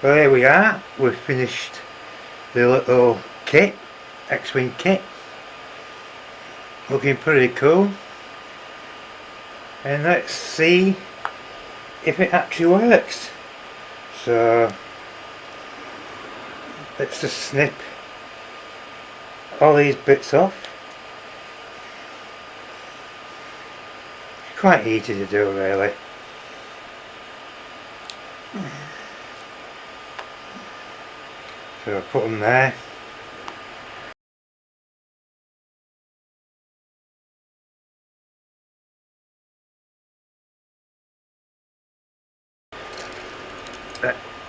Well, here we are. We've finished the little kit, X-Wing kit. Looking pretty cool. And let's see if it actually works. So let's just snip all these bits off. Quite easy to do, really. So I'll put them there.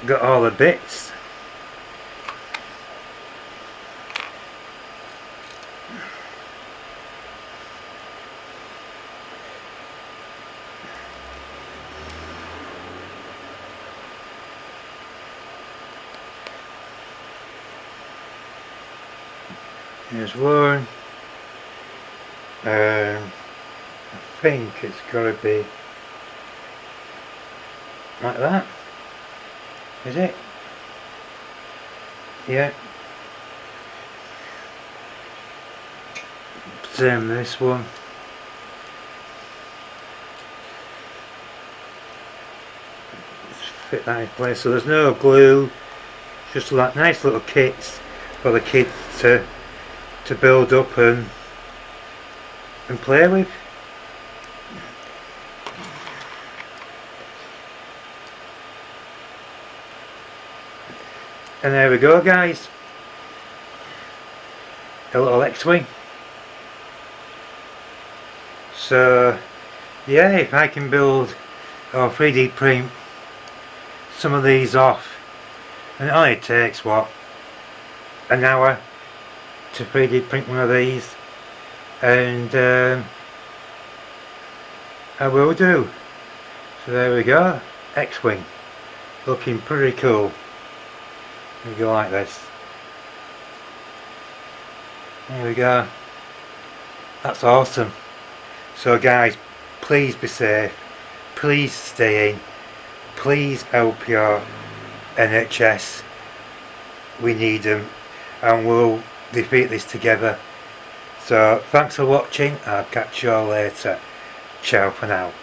Got all the bits. Here's one. I think it's got to be like that. Is it? Yeah. Same this one. Let's fit that in place. So there's no glue. Just like nice little kits for the kids to build up and play with. And there we go, guys, a little X-Wing. So yeah, if I can build or 3D print some of these off, and it only takes what, an hour to 3D print one of these, and I will do. So there we go, X-Wing, looking pretty cool. We go like this. There we go. That's awesome. So guys, please be safe, please stay in, please help your NHS. We need them, and we'll defeat this together. So thanks for watching. I'll catch you all later. Ciao for now.